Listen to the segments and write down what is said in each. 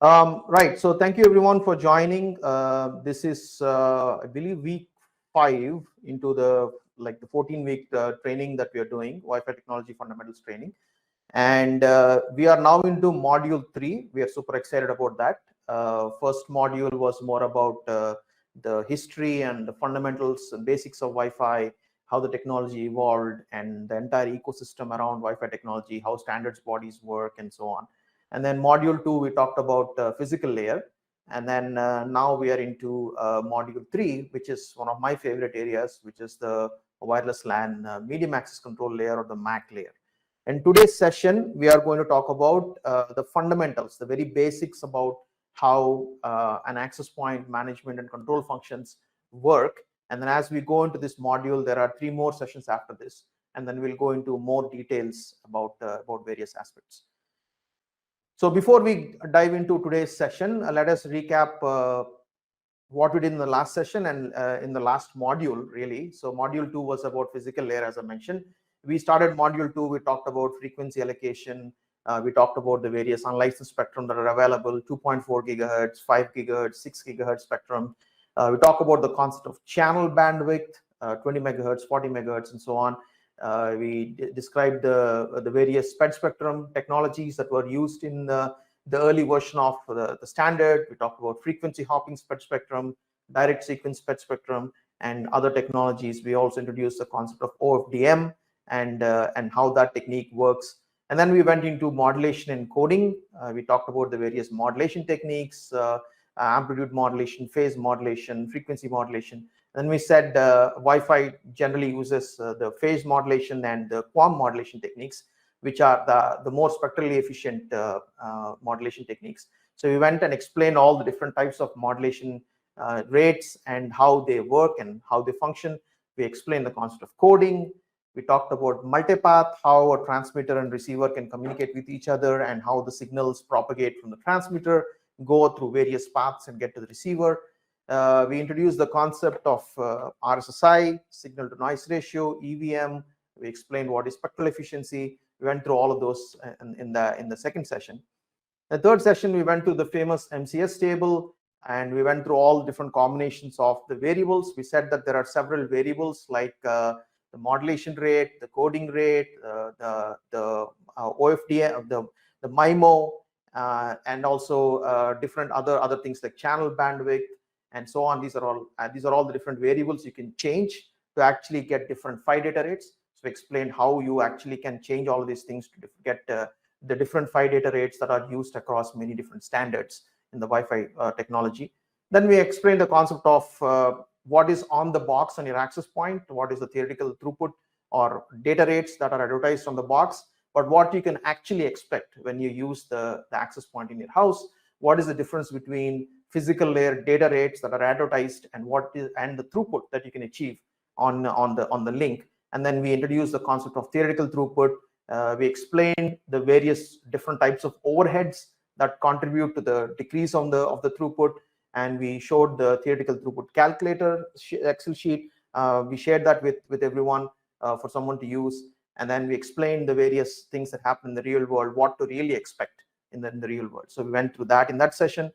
Right. So thank you everyone for joining. This is, I believe, week 5 into the 14-week training that we are doing, Wi-Fi technology fundamentals training, and we are now into module 3. We are super excited about that. First module was more about the history and the fundamentals and basics of Wi-Fi, how the technology evolved, and the entire ecosystem around Wi-Fi technology, how standards bodies work, and so on. And then module 2, we talked about physical layer. And then now we are into module 3, which is one of my favorite areas, which is the wireless LAN medium access control layer, or the MAC layer. In today's session, we are going to talk about the fundamentals, the very basics about how an access point management and control functions work. And then as we go into this module, there are 3 more sessions after this, and then we'll go into more details about various aspects. So before we dive into today's session, let us recap what we did in the last session and in the last module, really. So module 2 was about physical layer, as I mentioned. We started module 2, we talked about frequency allocation. We talked about the various unlicensed spectrum that are available, 2.4 gigahertz, 5 gigahertz, 6 gigahertz spectrum. We talk about the concept of channel bandwidth, 20 megahertz, 40 megahertz, and so on. We described the various SPED spectrum technologies that were used in the early version of the standard. We talked about frequency hopping SPED spectrum, direct sequence SPED spectrum, and other technologies. We also introduced the concept of OFDM and how that technique works. And then we went into modulation and coding. We talked about the various modulation techniques, amplitude modulation, phase modulation, frequency modulation. And we said Wi-Fi generally uses the phase modulation and the QAM modulation techniques, which are the more spectrally efficient modulation techniques. So we went and explained all the different types of modulation rates and how they work and how they function. We explained the concept of coding. We talked about multipath, how a transmitter and receiver can communicate with each other, and how the signals propagate from the transmitter, go through various paths and get to the receiver. We introduced the concept of RSSI, signal to noise ratio, EVM. We explained what is spectral efficiency. We went through all of those in the second session. The third session, we went to the famous MCS table, and we went through all different combinations of the variables. We said that there are several variables like the modulation rate, the coding rate, the OFDM, the MIMO, and also different other things like channel bandwidth, and so on. These are all the different variables you can change to actually get different PHY data rates. So we explained how you actually can change all of these things to get the different PHY data rates that are used across many different standards in the Wi-Fi technology. Then we explained the concept of what is on the box on your access point, what is the theoretical throughput or data rates that are advertised on the box, but what you can actually expect when you use the access point in your house. What is the difference between physical layer data rates that are advertised and the throughput that you can achieve on the link. And then we introduced the concept of theoretical throughput. We explained the various different types of overheads that contribute to the decrease of the throughput, and we showed the theoretical throughput calculator Excel sheet. We shared that with everyone for someone to use, and then we explained the various things that happen in the real world, what to really expect in the real world. So we went through that in that session.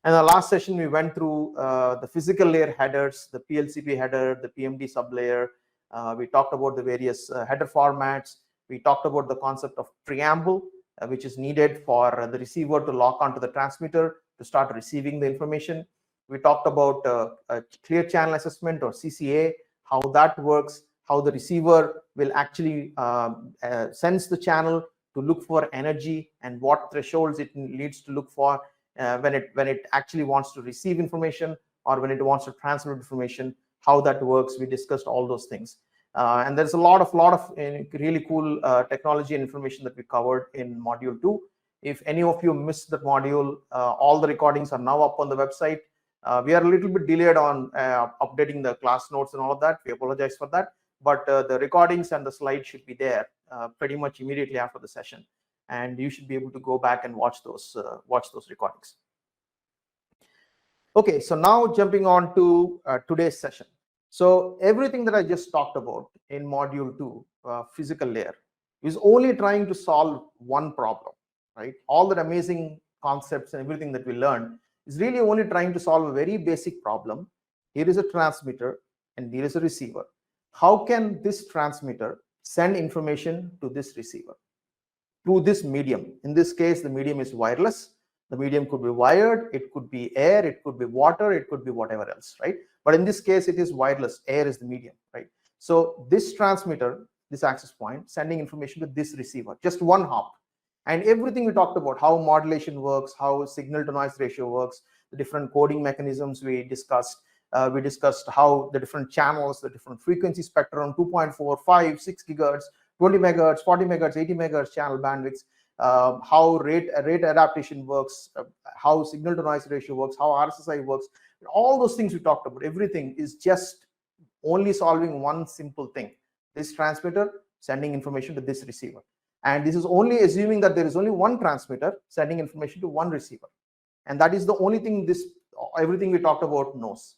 And the last session, we went through the physical layer headers, the PLCP header, the PMD sublayer. We talked about the various header formats. We talked about the concept of preamble, which is needed for the receiver to lock onto the transmitter to start receiving the information. We talked about a clear channel assessment, or CCA, how that works, how the receiver will actually sense the channel to look for energy, and what thresholds it needs to look for when it actually wants to receive information, or when it wants to transmit information, how that works. We discussed all those things. And there's a lot of really cool technology and information that we covered in module 2. If any of you missed that module, all the recordings are now up on the website. We are a little bit delayed on updating the class notes and all of that. We apologize for that, but the recordings and the slides should be there pretty much immediately after the session, and you should be able to go back and watch those recordings. Okay, so now jumping on to today's session. So everything that I just talked about in module 2, physical layer, is only trying to solve one problem, right? All that amazing concepts and everything that we learned is really only trying to solve a very basic problem. Here is a transmitter and here is a receiver. How can this transmitter send information to this receiver through this medium? In this case, the medium is wireless. The medium could be wired, it could be air, it could be water, it could be whatever else, right? But in this case, it is wireless. Air is the medium, right? So this transmitter, this access point, sending information to this receiver, just one hop. And everything we talked about, how modulation works, how signal to noise ratio works, the different coding mechanisms we discussed. We discussed how the different channels, the different frequency spectrum, 2.4, 5, 6 gigahertz, 20 megahertz, 40 megahertz, 80 megahertz channel bandwidths, how rate adaptation works, how signal to noise ratio works, how RSSI works. All those things we talked about, everything is just only solving one simple thing. This transmitter sending information to this receiver. And this is only assuming that there is only one transmitter sending information to one receiver. And that is the only thing everything we talked about knows,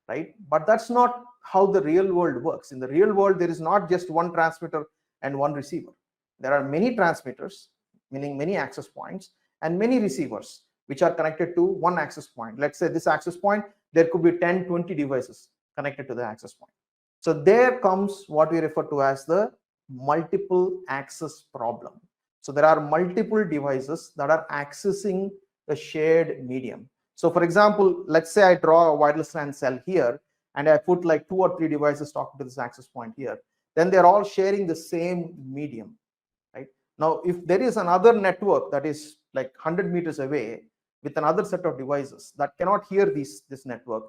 right? But that's not how the real world works. In the real world, there is not just one transmitter and one receiver. There are many transmitters, meaning many access points, and many receivers, which are connected to one access point. Let's say this access point, there could be 10, 20 devices connected to the access point. So there comes what we refer to as the multiple access problem. So there are multiple devices that are accessing a shared medium. So for example, let's say I draw a wireless LAN cell here, and I put like 2 or 3 devices talking to this access point here. Then they're all sharing the same medium, right? Now, if there is another network that is like 100 meters away with another set of devices that cannot hear this network,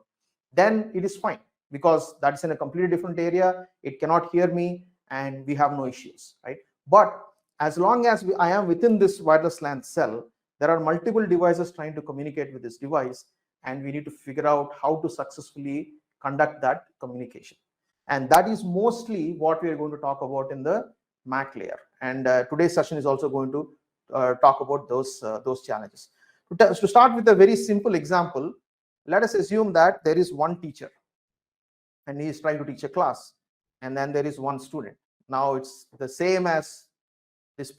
then it is fine, because that's in a completely different area. It cannot hear me, and we have no issues, right? But as long as I am within this wireless LAN cell, there are multiple devices trying to communicate with this device, and we need to figure out how to successfully conduct that communication. And that is mostly what we are going to talk about in the MAC layer. And today's session is also going to talk about those challenges. To start with a very simple example, let us assume that there is one teacher, and he is trying to teach a class, and then there is one student. Now it's the same as this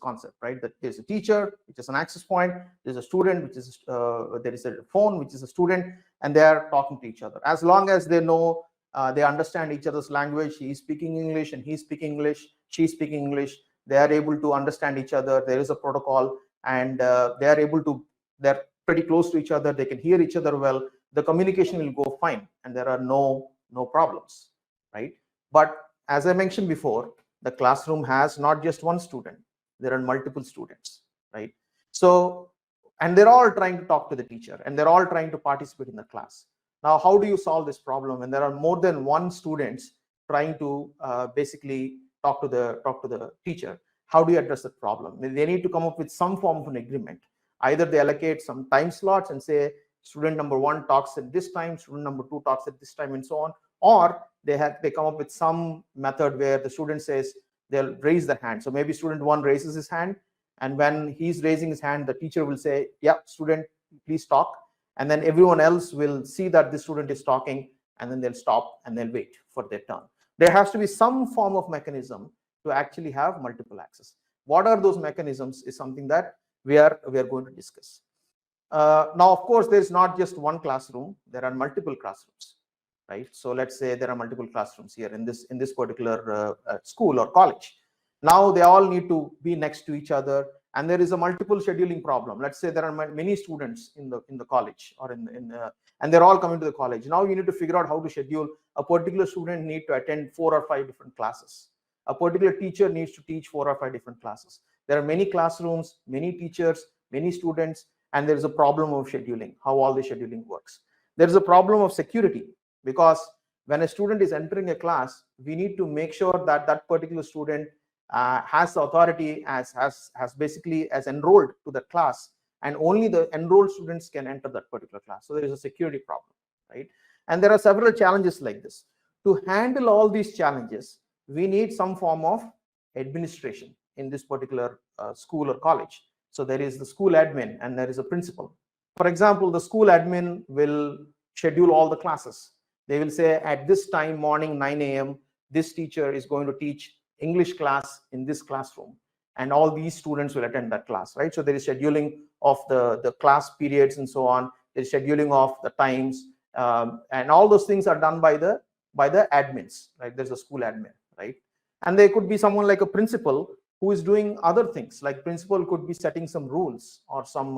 concept, right? That there's a teacher, which is an access point, there's a student, which is there is a phone, which is a student, and they are talking to each other. As long as they know, they understand each other's language, he is speaking English and he's speaking English, she's speaking English, they are able to understand each other, there is a protocol, and they're pretty close to each other, they can hear each other well, the communication will go fine, and there are no problems, right? But as I mentioned before, the classroom has not just one student, there are multiple students, right? So, and they're all trying to talk to the teacher, and they're all trying to participate in the class. Now, how do you solve this problem when there are more than one students trying to basically talk to the teacher? How do you address that problem? They need to come up with some form of an agreement. Either they allocate some time slots and say student number 1 talks at this time, student number 2 talks at this time, and so on, or they come up with some method where the student says they'll raise their hand. So maybe student 1 raises his hand, and when he's raising his hand, the teacher will say, yeah, student, please talk. And then everyone else will see that the student is talking, and then they'll stop and they'll wait for their turn. There has to be some form of mechanism to actually have multiple access. What are those mechanisms is something that we are going to discuss. Now, of course, there is not just one classroom, there are multiple classrooms, right? So let's say there are multiple classrooms here in this particular school or college. Now they all need to be next to each other, and there is a multiple scheduling problem. Let's say there are many students in the college, or and they're all coming to the college. Now you need to figure out how to schedule. A particular student need to attend 4 or 5 different classes. A particular teacher needs to teach 4 or 5 different classes. There are many classrooms, many teachers, many students, and there is a problem of scheduling, how all the scheduling works. There is a problem of security, because when a student is entering a class, we need to make sure that that particular student has the authority as basically as enrolled to the class, and only the enrolled students can enter that particular class. So there is a security problem, right? And there are several challenges like this. To handle all these challenges, we need some form of administration in this particular school or college. So there is the school admin and there is a principal. For example, the school admin will schedule all the classes. They will say at this time, morning 9 a.m., this teacher is going to teach English class in this classroom. and all these students will attend that class, right? So there is scheduling of the class periods and so on. There is scheduling of the times, and all those things are done by the admins, right? There's a school admin, right? And there could be someone like a principal who is doing other things. Like principal could be setting some rules or some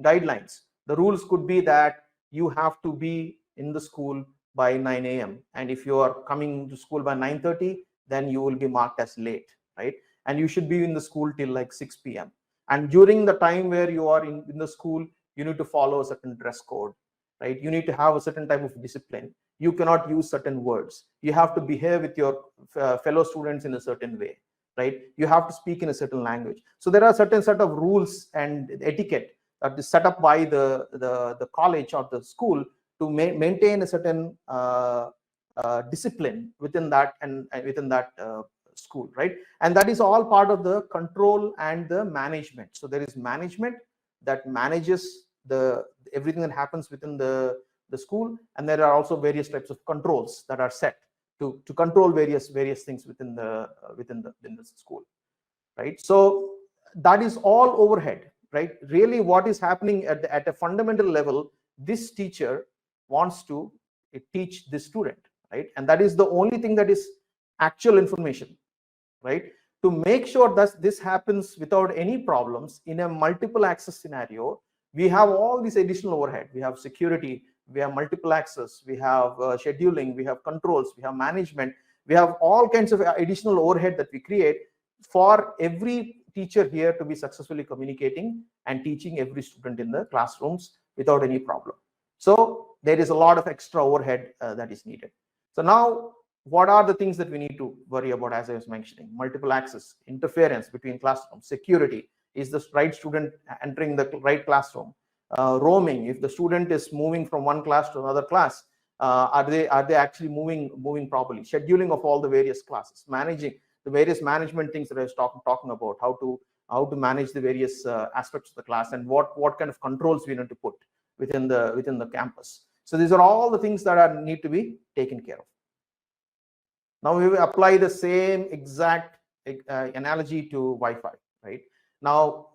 guidelines. The rules could be that you have to be in the school by 9 a.m. and if you are coming to school by 9:30, then you will be marked as late, right? And you should be in the school till like 6 p.m. And during the time where you are in the school, you need to follow a certain dress code, right? You need to have a certain type of discipline. You cannot use certain words. You have to behave with your fellow students in a certain way, right? You have to speak in a certain language. So there are certain set of rules and etiquette that is set up by the college or the school to maintain a certain discipline within that and within that school, right? And that is all part of the control and the management. So there is management that manages everything that happens within the school, and there are also various types of controls that are set to control various things within the school, right? So that is all overhead, right? Really what is happening at a fundamental level, this teacher wants to teach this student, right? And that is the only thing that is actual information, right? To make sure that this happens without any problems in a multiple access scenario, we have all this additional overhead. We have security, we have multiple access, we have scheduling, we have controls, we have management, we have all kinds of additional overhead that we create for every teacher here to be successfully communicating and teaching every student in the classrooms without any problem. So there is a lot of extra overhead that is needed. So now, what are the things that we need to worry about? As I was mentioning, multiple access, interference between classrooms, security, is the right student entering the right classroom, roaming, if the student is moving from one class to another class, are they actually moving properly, scheduling of all the various classes, managing the various management things that I was talking about, how to manage the various aspects of the class, and what kind of controls we need to put within the campus. So these are all the things that need to be taken care of. Now we will apply the same exact analogy to Wi-Fi, right? Now,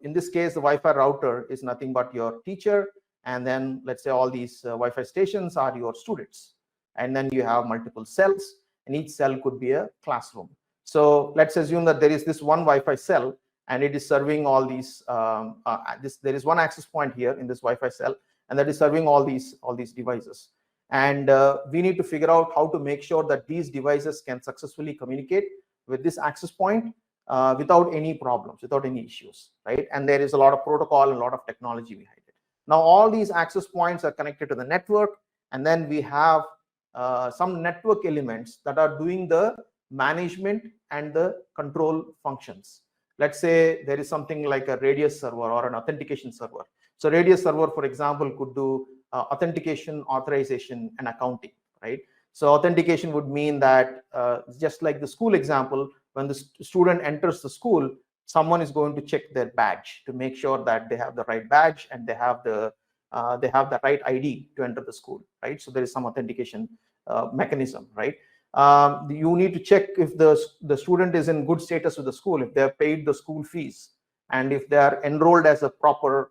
in this case, the Wi-Fi router is nothing but your teacher, and then let's say all these Wi-Fi stations are your students, and then you have multiple cells, and each cell could be a classroom. So let's assume that there is this one Wi-Fi cell, and it is serving all these. There is one access point here in this Wi-Fi cell, and that is serving all these devices. And we need to figure out how to make sure that these devices can successfully communicate with this access point without any problems, without any issues, right? And there is a lot of protocol and a lot of technology behind it. Now, all these access points are connected to the network, and then we have some network elements that are doing the management and the control functions. Let's say there is something like a radius server or an authentication server. So radius server, for example, could do authentication, authorization, and accounting, right? So authentication would mean that just like the school example, when the student enters the school, someone is going to check their badge to make sure that they have the right badge and they have the right ID to enter the school, right? So there is some authentication mechanism, right? You need to check if the student is in good status with the school, if they have paid the school fees, and if they are enrolled as a proper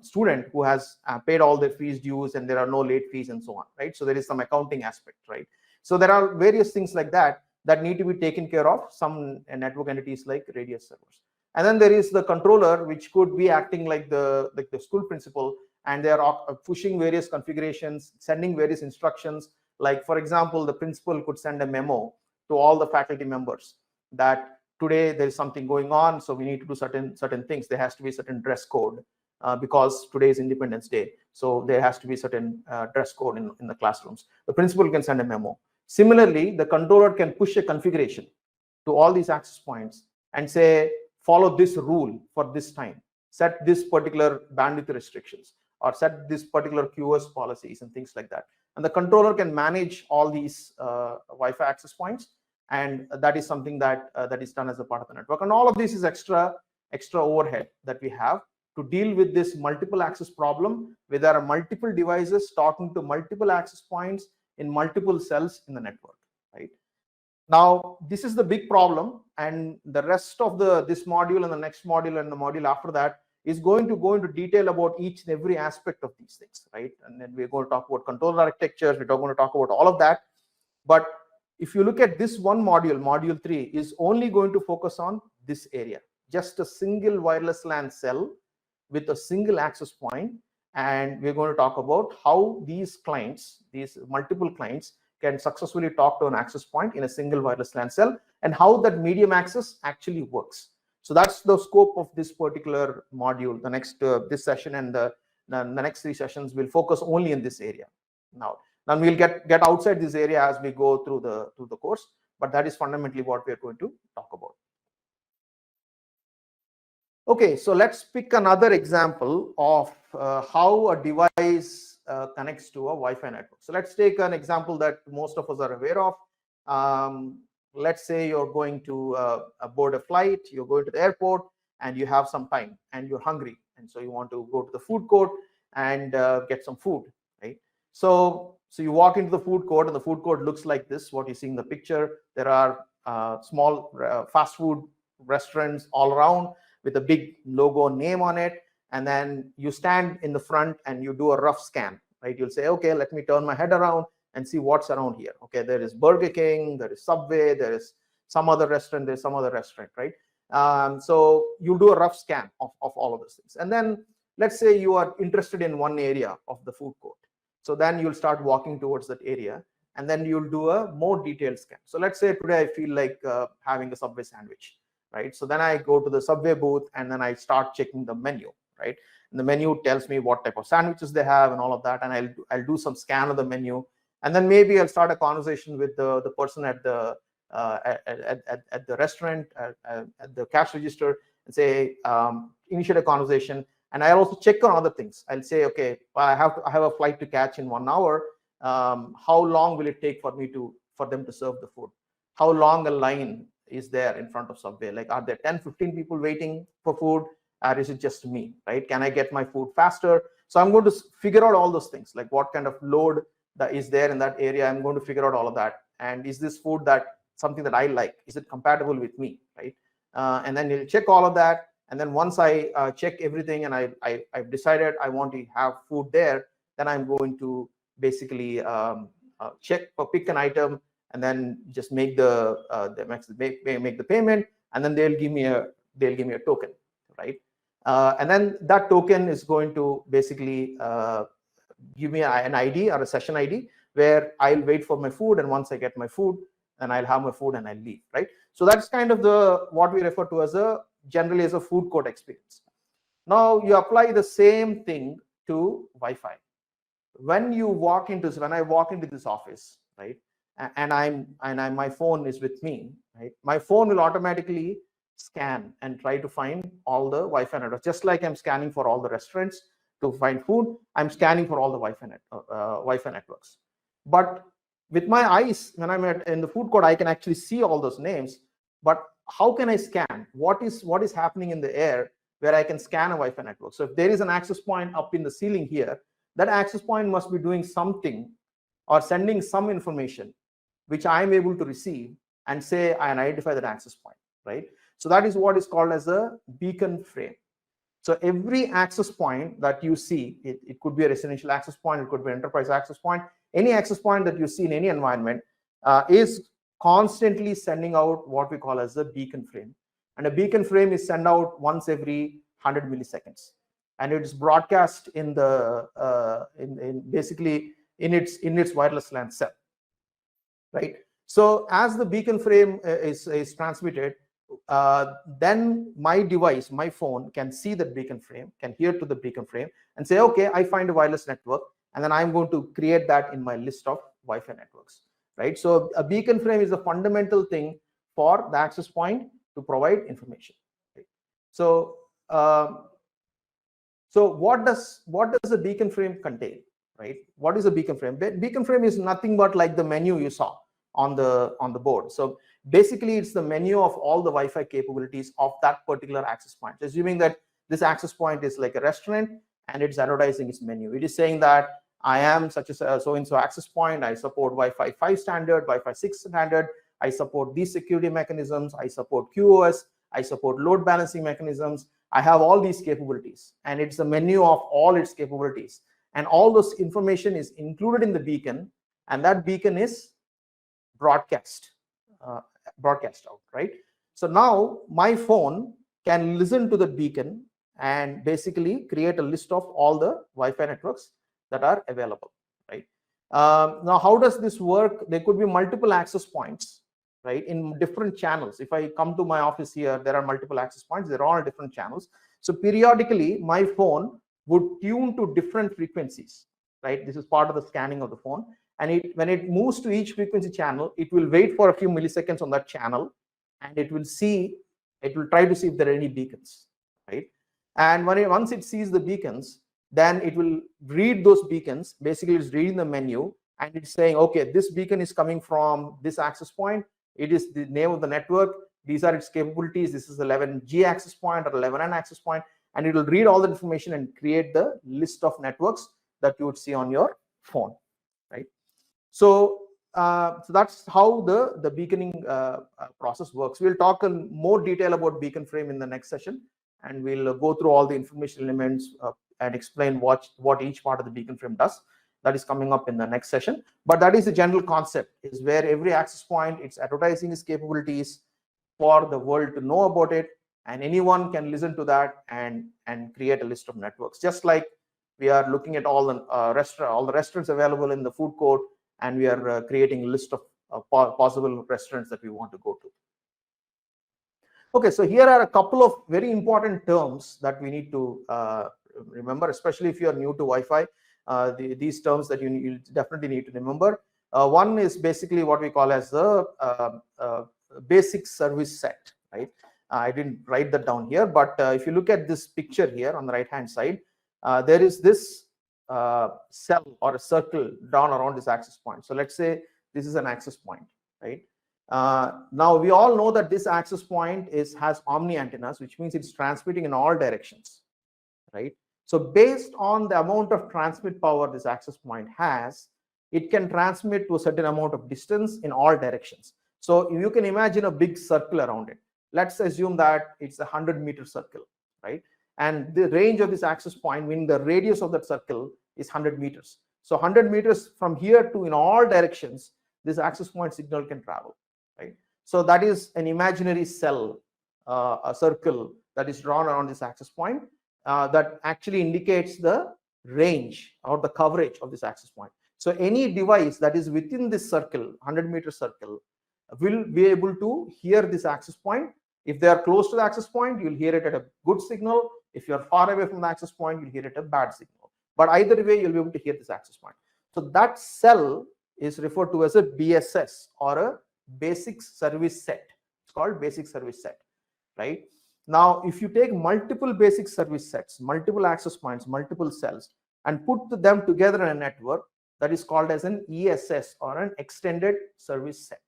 student who has paid all their fees dues and there are no late fees and so on, right? So there is some accounting aspect, right? So there are various things like that need to be taken care of, some network entities like radius servers. And then there is the controller, which could be acting like the school principal, and they are pushing various configurations, sending various instructions. Like, for example, the principal could send a memo to all the faculty members that today there is something going on, so we need to do certain things. There has to be certain dress code because today is Independence Day, so there has to be certain dress code in the classrooms. The principal can send a memo. Similarly, the controller can push a configuration to all these access points and say, follow this rule for this time, set this particular bandwidth restrictions, or set this particular QoS policies and things like that. And the controller can manage all these Wi-Fi access points, and that is something that is done as a part of the network. And all of this is extra overhead that we have to deal with this multiple access problem, where there are multiple devices talking to multiple access points in multiple cells in the network, right? Now, this is the big problem, and the rest of this module and the next module and the module after that is going to go into detail about each and every aspect of these things, right? And then we're going to talk about controller architectures, we're going to talk about all of that. But if you look at this one module, module 3 is only going to focus on this area, just a single wireless LAN cell with a single access point. And we're going to talk about how these clients, these multiple clients, can successfully talk to an access point in a single wireless LAN cell, and how that medium access actually works. So that's the scope of this particular module. The next this session and the next 3 sessions will focus only in this area. Now we'll get outside this area as we go through the course, but that is fundamentally what we are going to talk about. Okay, so let's pick another example of how a device connects to a Wi-Fi network. So let's take an example that most of us are aware of. Let's say you're going to board a flight, you're going to the airport, and you have some time, and you're hungry, and so you want to go to the food court and get some food, right? So you walk into the food court, and the food court looks like this, what you see in the picture. There are small fast food restaurants all around with a big logo name on it. And then you stand in the front and you do a rough scan, right? You'll say, okay, let me turn my head around and see what's around here. Okay, there is Burger King, there is Subway, there is some other restaurant, there's some other restaurant, right? So you'll do a rough scan of all of those things. And then let's say you are interested in one area of the food court. So then you'll start walking towards that area, and then you'll do a more detailed scan. So let's say today I feel like having a Subway sandwich, right? So then I go to the Subway booth, and then I start checking the menu, right? And the menu tells me what type of sandwiches they have and all of that, and I'll do some scan of the menu, and then maybe I'll start a conversation with the person at the restaurant, at the cash register, and say, initiate a conversation. And I also check on other things. I'll say, okay, I have a flight to catch in 1 hour. How long will it take for them to serve the food? How long a line is there in front of Subway? Like, are there 10-15 people waiting for food, or is it just me, right? Can I get my food faster? So I'm going to figure out all those things, like what kind of load that is there in that area. I'm going to figure out all of that. And is this food something that I like? Is it compatible with me, right? And then you'll check all of that. And then once I check everything and I've decided I want to have food there, then I'm going to basically pick an item, and then just make the payment, and then they'll give me a token, right? And then that token is going to basically give me an ID or a session ID, where I'll wait for my food, and once I get my food, then I'll have my food and I'll leave, right? So that's kind of what we refer to as generally as a food court experience. Now you apply the same thing to Wi-Fi. When I walk into this office, right, and my phone is with me, right, my phone will automatically scan and try to find all the Wi-Fi networks. Just like I'm scanning for all the restaurants to find food, I'm scanning for all the Wi-Fi networks. But with my eyes, when I'm in the food court, I can actually see all those names. But how can I scan? What is happening in the air where I can scan a Wi-Fi network? So if there is an access point up in the ceiling here, that access point must be doing something or sending some information which I am able to receive and say and identify that access point, right? So that is what is called as a beacon frame. So every access point that you see, it could be a residential access point, it could be an enterprise access point, any access point that you see in any environment is constantly sending out what we call as a beacon frame. And a beacon frame is sent out once every 100 milliseconds. And it is broadcast in basically in its wireless LAN cell, right? So as the beacon frame is transmitted, then my device, my phone, can see that beacon frame, can hear to the beacon frame, and say, okay, I find a wireless network, and then I'm going to create that in my list of Wi-Fi networks, right? So a beacon frame is a fundamental thing for the access point to provide information, right? So what does a beacon frame contain, right? What is a beacon frame? Beacon frame is nothing but like the menu you saw on the board. So basically, it's the menu of all the Wi-Fi capabilities of that particular access point. Assuming that this access point is like a restaurant and it's advertising its menu. It is saying that I am such a so-and-so access point. I support Wi-Fi 5 standard, Wi-Fi 6 standard, I support these security mechanisms, I support QoS, I support load balancing mechanisms. I have all these capabilities, and it's a menu of all its capabilities, and all this information is included in the beacon, and that beacon is broadcast out, right? So now my phone can listen to the beacon and basically create a list of all the Wi-Fi networks that are available, right? Now, how does this work? There could be multiple access points, right, in different channels. If I come to my office here, there are multiple access points. They're all different channels. So periodically, my phone would tune to different frequencies, right? This is part of the scanning of the phone. And when it moves to each frequency channel, it will wait for a few milliseconds on that channel, and it will try to see if there are any beacons, right? And once it sees the beacons, then it will read those beacons. Basically, it's reading the menu, and it's saying, okay, this beacon is coming from this access point. It is the name of the network. These are its capabilities. This is the 11G access point or 11N access point, and it will read all the information and create the list of networks that you would see on your phone, right? So that's how the beaconing process works. We'll talk in more detail about beacon frame in the next session, and we'll go through all the information elements and explain what each part of the beacon frame does. That is coming up in the next session. But that is the general concept, is where every access point, it's advertising its capabilities for the world to know about it, and anyone can listen to that and create a list of networks. Just like we are looking at all the restaurants available in the food court, and we are creating a list of possible restaurants that we want to go to. Okay, so here are a couple of very important terms that we need to remember, especially if you are new to Wi-Fi. These terms that you definitely need to remember. One is basically what we call as the basic service set, right? I didn't write that down here, but if you look at this picture here on the right-hand side, there is this cell or a circle drawn around this access point. So let's say this is an access point, right? Now we all know that this access point has omni antennas, which means it's transmitting in all directions, right? So based on the amount of transmit power this access point has, it can transmit to a certain amount of distance in all directions. So you can imagine a big circle around it. Let's assume that it's a 100-meter circle, right? And the range of this access point, meaning the radius of that circle, is 100 meters. So 100 meters from here to in all directions, this access point signal can travel, right? So that is an imaginary cell, a circle that is drawn around this access point that actually indicates the range or the coverage of this access point. So any device that is within this circle, 100-meter circle, will be able to hear this access point. If they are close to the access point, you'll hear it at a good signal. If you're far away from the access point, you'll hear it at a bad signal. But either way, you'll be able to hear this access point. So that cell is referred to as a BSS, or a basic service set. It's called basic service set, right? Now, if you take multiple basic service sets, multiple access points, multiple cells, and put them together in a network, that is called as an ESS, or an extended service set.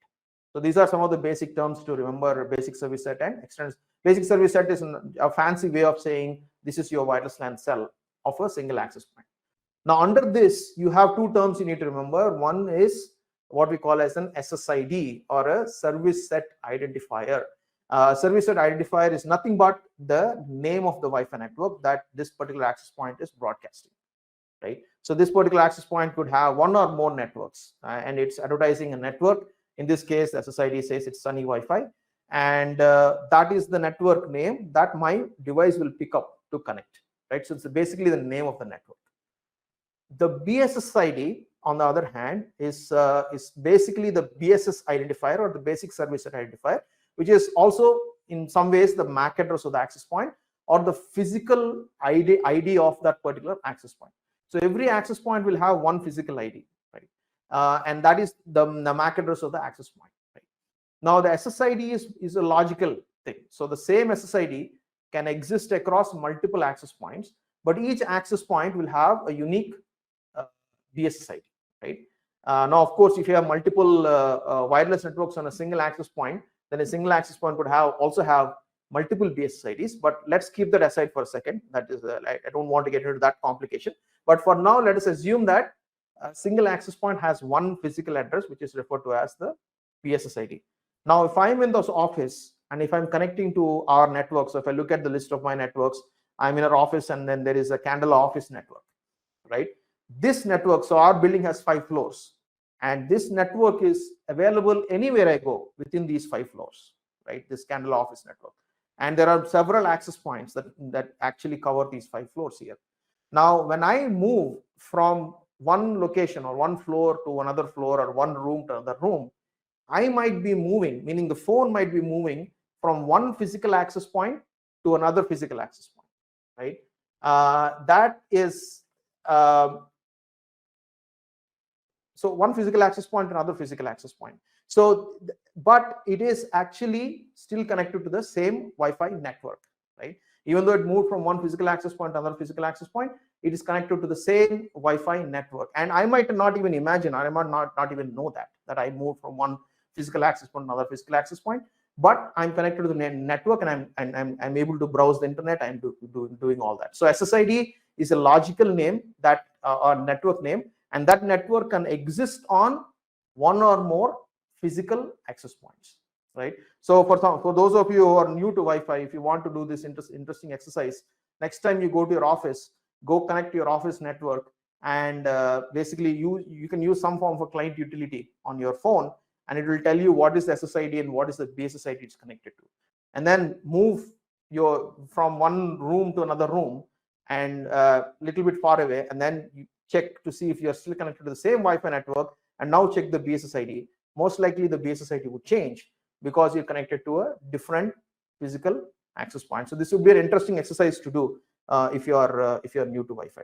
So these are some of the basic terms to remember: basic service set and extended. Basic service set is a fancy way of saying this is your wireless LAN cell of a single access point. Now, under this, you have two terms you need to remember. One is what we call as an SSID, or a service set identifier. Service set identifier is nothing but the name of the Wi-Fi network that this particular access point is broadcasting, right? So this particular access point could have one or more networks, and it's advertising a network. In this case, the SSID says it's Sunny Wi-Fi, and that is the network name that my device will pick up to connect, right? So it's basically the name of the network. The BSSID, on the other hand, is basically the BSS identifier, or the basic service set identifier, which is also in some ways the MAC address of the access point, or the physical ID of that particular access point. So every access point will have one physical ID, right? And that is the MAC address of the access point, right? Now the SSID is a logical thing. So the same SSID can exist across multiple access points, but each access point will have a unique BSSID, right? Now, of course, if you have multiple wireless networks on a single access point, then a single access point could also have multiple BSSIDs. But let's keep that aside for a second. That is, I don't want to get into that complication. But for now, let us assume that a single access point has one physical address, which is referred to as the BSSID. Now, if I'm in this office and if I'm connecting to our network, so if I look at the list of my networks, I'm in our office and then there is a Candela office network, right? This network, so our building has 5 floors, and this network is available anywhere I go within these 5 floors, right? This Candela office network. And there are several access points that actually cover these 5 floors here. Now, when I move from one location or one floor to another floor or one room to another room, I might be moving, meaning the phone might be moving from one physical access point to another physical access point, right? That is, so one physical access point to another physical access point. So, but it is actually still connected to the same Wi-Fi network, right? Even though it moved from one physical access point to another physical access point, it is connected to the same Wi-Fi network. And I might not even imagine, or I might not even know that I moved from one physical access point to another physical access point, but I'm connected to the network, and I'm able to browse the internet. I'm doing all that. So SSID is a logical name, that or network name, and that network can exist on one or more physical access points, right? So for those of you who are new to Wi-Fi, if you want to do this interesting exercise, next time you go to your office, go connect to your office network, and basically you can use some form of client utility on your phone, and it will tell you what is the SSID and what is the BSSID it's connected to, and then move your from one room to another room and little bit far away, and then you check to see if you're still connected to the same Wi-Fi network, and now check the BSSID. Most likely the BSSID would change because you're connected to a different physical access point. So this would be an interesting exercise to do if you're new to Wi-Fi.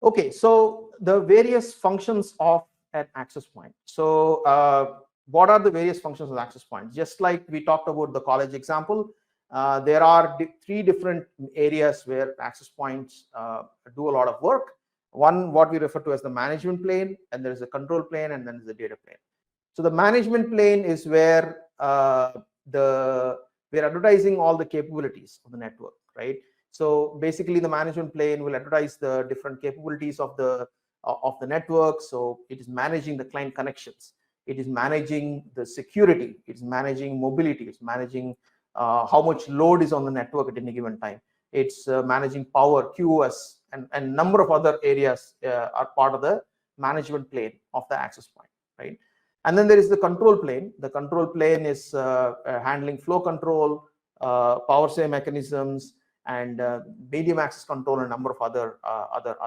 Okay, so the various functions of an access point. So what are the various functions of access points? Just like we talked about the college example, there are 3 different areas where access points do a lot of work. One, what we refer to as the management plane, and there is a control plane, and then there's the data plane. So the management plane is where we're advertising all the capabilities of the network, right? So basically, the management plane will advertise the different capabilities of the network. So it is managing the client connections, it is managing the security, it's managing mobility, it's managing how much load is on the network at any given time, it's managing power, QoS, and number of other areas are part of the management plane of the access point, right? And then there is the control plane. The control plane is handling flow control, power save mechanisms, and medium access control, and a number of other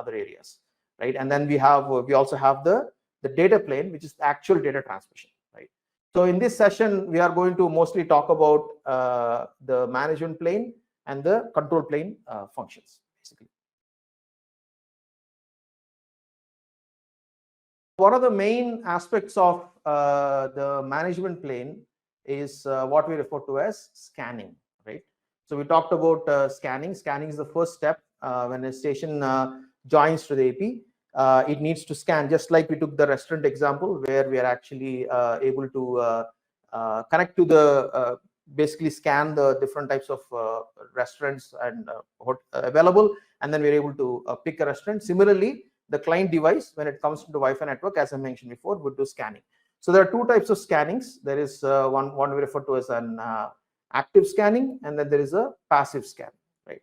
areas, right? And then we also have the data plane, which is the actual data transmission, right? So in this session, we are going to mostly talk about the management plane and the control plane functions, basically. One of the main aspects of the management plane is what we refer to as scanning, right? So we talked about scanning. Scanning is the first step when a station joins to the AP. It needs to scan, just like we took the restaurant example, where we are actually able to connect to the basically scan the different types of restaurants and available, and then we're able to pick a restaurant. Similarly, the client device, when it comes to the Wi-Fi network, as I mentioned before, would do scanning. So there are 2 types of scannings. There is one we refer to as an active scanning, and then there is a passive scanning, right?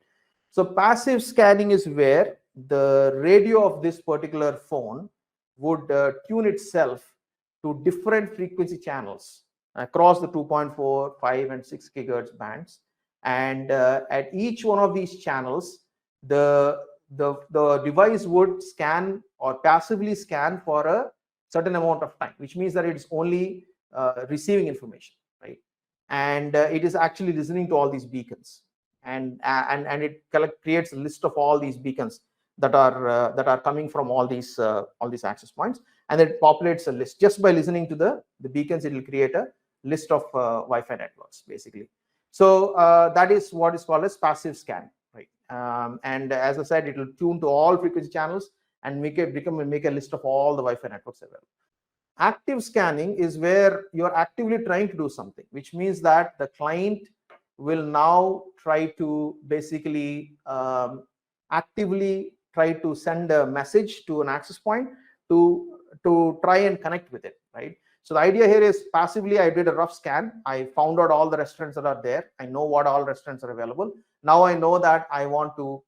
So passive scanning is where the radio of this particular phone would tune itself to different frequency channels across the 2.4, 5, and 6 gigahertz bands, and at each one of these channels, the device would scan or passively scan for a certain amount of time, which means that it's only receiving information, right? And it is actually listening to all these beacons, and it creates a list of all these beacons that are coming from all these access points, and it populates a list. Just by listening to the beacons, it will create a list of Wi-Fi networks, basically. So that is what is called as passive scan, right? And as I said, it will tune to all frequency channels and make a list of all the Wi-Fi networks available. Active scanning is where you're actively trying to do something, which means that the client will now try to basically actively try to send a message to an access point to try and connect with it, right? So the idea here is passively I did a rough scan. I found out all the restaurants that are there. I know what all restaurants are available. Now I know that I want to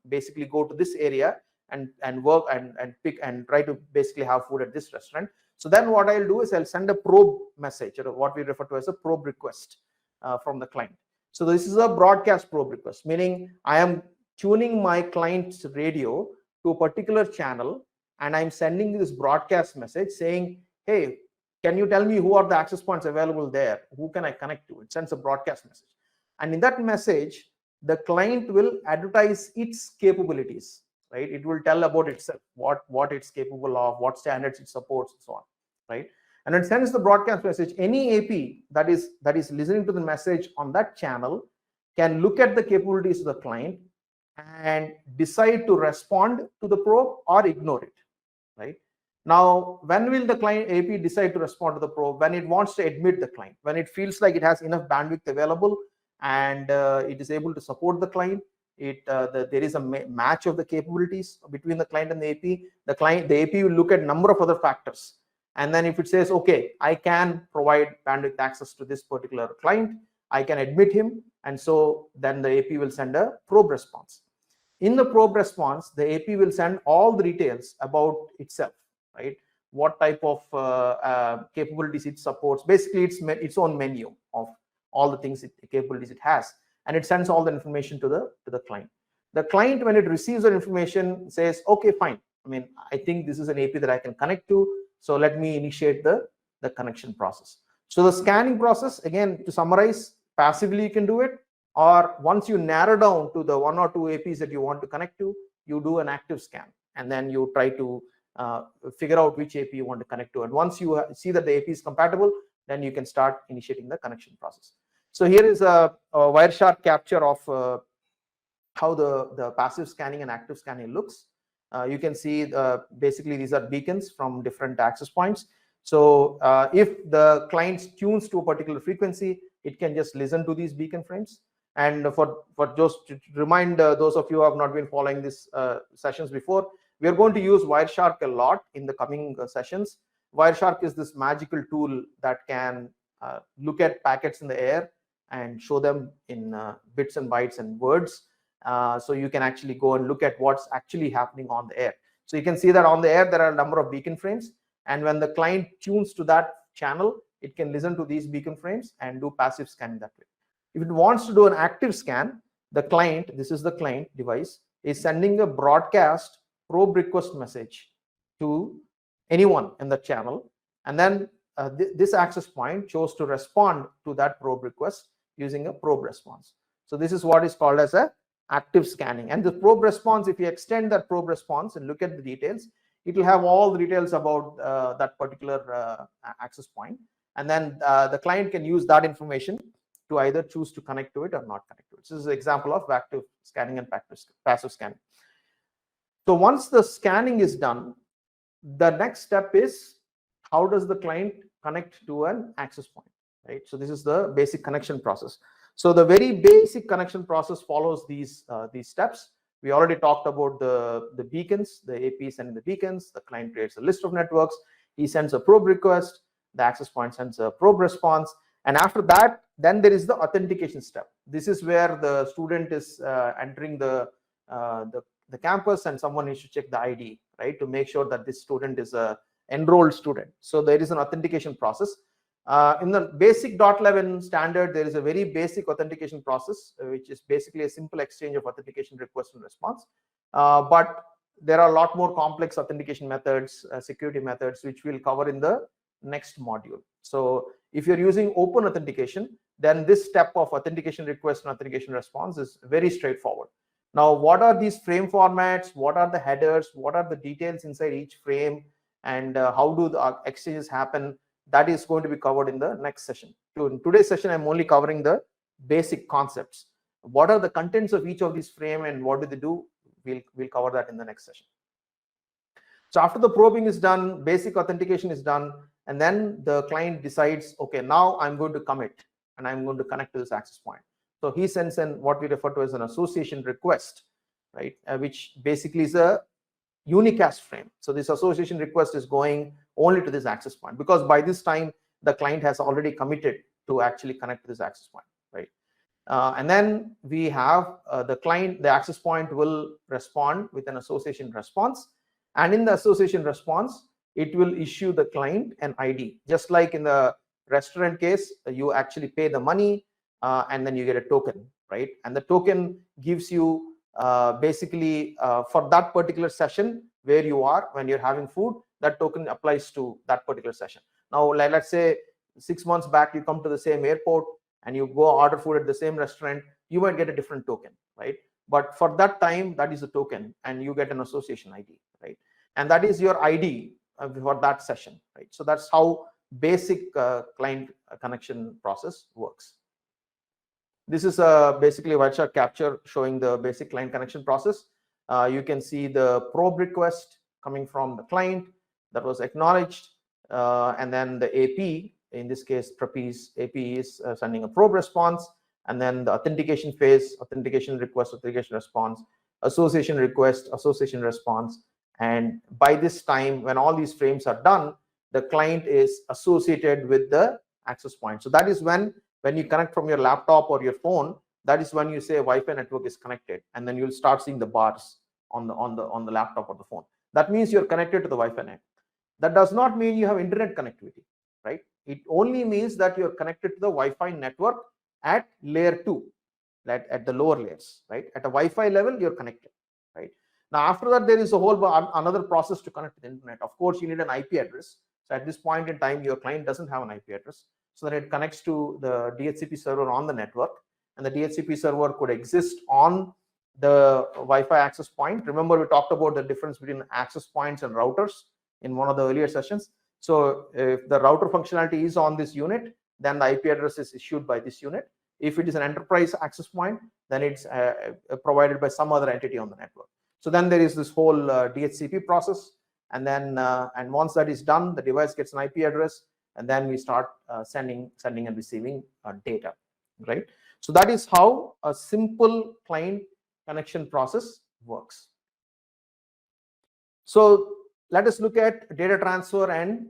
basically go to this area and work and pick and try to basically have food at this restaurant. So then what I'll do is I'll send a probe message, or what we refer to as a probe request from the client. So this is a broadcast probe request, meaning I am tuning my client's radio to a particular channel, and I'm sending this broadcast message saying, hey, can you tell me who are the access points available there? Who can I connect to? It sends a broadcast message. And in that message, the client will advertise its capabilities, right? It will tell about itself, what it's capable of, what standards it supports, and so on, right? And it sends the broadcast message. Any AP that is listening to the message on that channel can look at the capabilities of the client and decide to respond to the probe or ignore it, right? Now, when will the client AP decide to respond to the probe? When it wants to admit the client, when it feels like it has enough bandwidth available and it is able to support the client. There is a match of the capabilities between the client and the AP. The AP will look at a number of other factors, and then if it says, okay, I can provide bandwidth access to this particular client, I can admit him, and so then the AP will send a probe response. In the probe response, the AP will send all the details about itself, right? What type of capabilities it supports. Basically, its own menu of all the things capabilities it has, and it sends all the information to the client. The client, when it receives that information, says, okay, fine. I mean, I think this is an AP that I can connect to, so let me initiate the connection process. So the scanning process, again, to summarize, passively you can do it, or once you narrow down to the 1 or 2 APs that you want to connect to, you do an active scan, and then you try to figure out which AP you want to connect to. And once you see that the AP is compatible, then you can start initiating the connection process. So here is a Wireshark capture of how the passive scanning and active scanning looks. You can see basically these are beacons from different access points. So if the client tunes to a particular frequency, it can just listen to these beacon frames. And for just to remind those of you who have not been following these sessions before, we are going to use Wireshark a lot in the coming sessions. Wireshark is this magical tool that can look at packets in the air and show them in bits and bytes and words. So you can actually go and look at what's actually happening on the air. So you can see that on the air, there are a number of beacon frames. And when the client tunes to that channel, it can listen to these beacon frames and do passive scanning that way. If it wants to do an active scan, the client, this is the client device, is sending a broadcast probe request message to anyone in the channel. And then this access point chose to respond to that probe request using a probe response. So this is what is called as a active scanning. And the probe response, if you extend that probe response and look at the details, it will have all the details about that particular access point. And then the client can use that information to either choose to connect to it or not connect to it. This is an example of active scanning and passive scanning. So once the scanning is done, the next step is, how does the client connect to an access point, right? So this is the basic connection process. So the very basic connection process follows these steps. We already talked about the beacons, the AP sending the beacons. The client creates a list of networks. He sends a probe request. The access point sends a probe response. And after that, then there is the authentication step. This is where the student is entering the campus, and someone needs to check the ID, right, to make sure that this student is a enrolled student. So there is an authentication process. In the basic .11 standard, there is a very basic authentication process, which is basically a simple exchange of authentication request and response. But there are a lot more complex authentication methods, security methods, which we'll cover in the next module. So if you're using open authentication, then this step of authentication request and authentication response is very straightforward. Now, what are these frame formats? What are the headers? What are the details inside each frame? And how do the exchanges happen? That is going to be covered in the next session. In today's session, I'm only covering the basic concepts. What are the contents of each of these frame and what do they do? We'll cover that in the next session. So after the probing is done, basic authentication is done, and then the client decides, okay, now I'm going to commit and I'm going to connect to this access point. So he sends in what we refer to as an association request right? Which basically is a unicast frame. So this association request is going only to this access point, because by this time the client has already committed to actually connect to this access point, right? And then we have the client, the access point will respond with an association response, and in the association response it will issue the client an ID. Just like in the restaurant case, you actually pay the money and then you get a token, right? And the token gives you basically for that particular session where you are when you're having food, that token applies to that particular session. Now let's say 6 months back you come to the same airport and you go order food at the same restaurant, you might get a different token, right? But for that time, that is a token and you get an association ID, right? And that is your ID for that session, right? So that's how basic client connection process works. This is basically a wide shot capture showing the basic client connection process. You can see the probe request coming from the client that was acknowledged, and then the AP, in this case Retries AP, is sending a probe response, and then the authentication phase, authentication request, authentication response, association request, association response. And by this time, when all these frames are done, the client is associated with the access point. So that is when you connect from your laptop or your phone, that is when you say Wi-Fi network is connected, and then you'll start seeing the bars on the laptop or the phone. That means you're connected to the Wi-Fi network. That does not mean you have internet connectivity, right? It only means that you're connected to the Wi-Fi network at layer 2, at the lower layers, right? At a Wi-Fi level, you're connected, right? Now, after that, there is a whole another process to connect to the internet. Of course, you need an IP address. So at this point in time, your client doesn't have an IP address, so that it connects to the DHCP server on the network, and the DHCP server could exist on the Wi-Fi access point. Remember, we talked about the difference between access points and routers in one of the earlier sessions. So if the router functionality is on this unit, then the IP address is issued by this unit. If it is an enterprise access point, then it's provided by some other entity on the network. So then there is this whole DHCP process, and then and once that is done, the device gets an IP address, and then we start sending and receiving data, right? So that is how a simple client connection process works. So let us look at data transfer and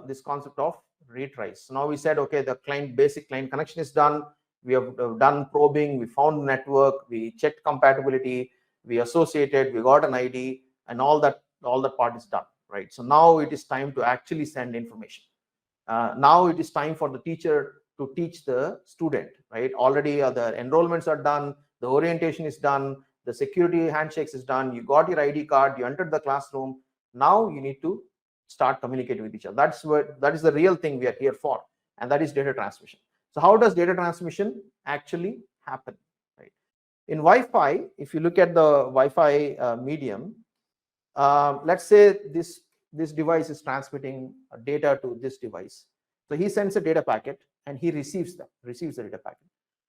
this concept of retries. So now we said, okay, the basic client connection is done. We have done probing, we found the network, we checked compatibility, we associated, we got an ID, and all that part is done, right? So now it is time to actually send information. Now it is time for the teacher to teach the student, right? Already the enrollments are done, the orientation is done, the security handshakes is done, you got your ID card, you entered the classroom. Now you need to start communicating with each other. That is the real thing we are here for, and that is data transmission. So how does data transmission actually happen, right? In Wi-Fi, if you look at the Wi-Fi medium, let's say this device is transmitting data to this device. So he sends a data packet and he receives the data packet.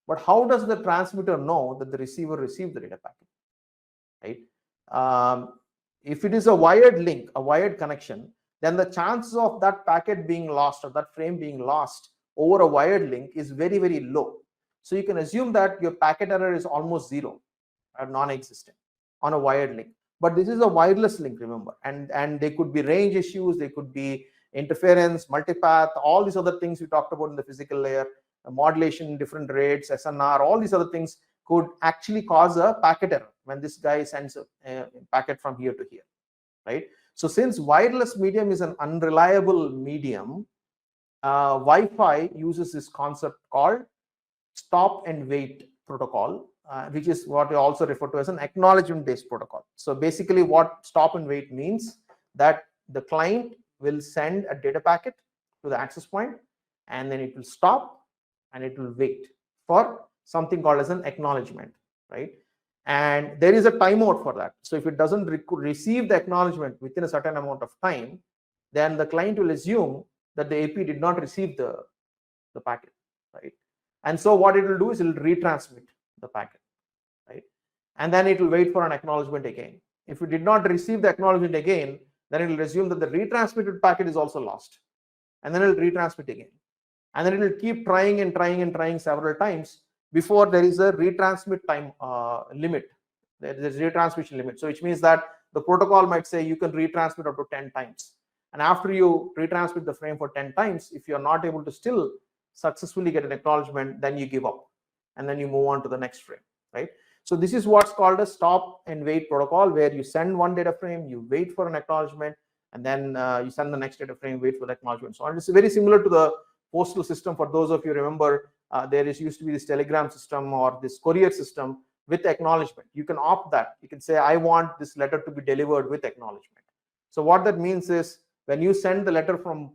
But how does the transmitter know that the receiver received the data packet, right? If it is a wired link, a wired connection, then the chances of that packet being lost or that frame being lost over a wired link is very, very low. So you can assume that your packet error is almost zero or non-existent on a wired link. But this is a wireless link, remember, and there could be range issues, there could be interference, multipath, all these other things we talked about in the physical layer, modulation, different rates, SNR, all these other things could actually cause a packet error when this guy sends a packet from here to here, right? So since wireless medium is an unreliable medium, Wi-Fi uses this concept called stop and wait protocol, which is what we also refer to as an acknowledgement-based protocol. So basically what stop and wait means, that the client will send a data packet to the access point, and then it will stop and it will wait for something called as an acknowledgement, right? And there is a timeout for that. So if it doesn't receive the acknowledgement within a certain amount of time, then the client will assume that the AP did not receive the packet, right? And so what it will do is it will retransmit the packet, right? And then it will wait for an acknowledgement again. If it did not receive the acknowledgement again, then it will assume that the retransmitted packet is also lost, and then it will retransmit again, and then it will keep trying and trying and trying several times before there is a retransmit time limit There's retransmission limit. So which means that the protocol might say you can retransmit up to 10 times. And after you retransmit the frame for 10 times, if you're not able to still successfully get an acknowledgement, then you give up and then you move on to the next frame, right? So this is what's called a stop and wait protocol, where you send one data frame, you wait for an acknowledgement, and then you send the next data frame, wait for the acknowledgement. So it's very similar to the postal system. For those of you remember, used to be this telegram system or this courier system with acknowledgement. You can opt that. You can say, I want this letter to be delivered with acknowledgement. So what that means is, when you send the letter from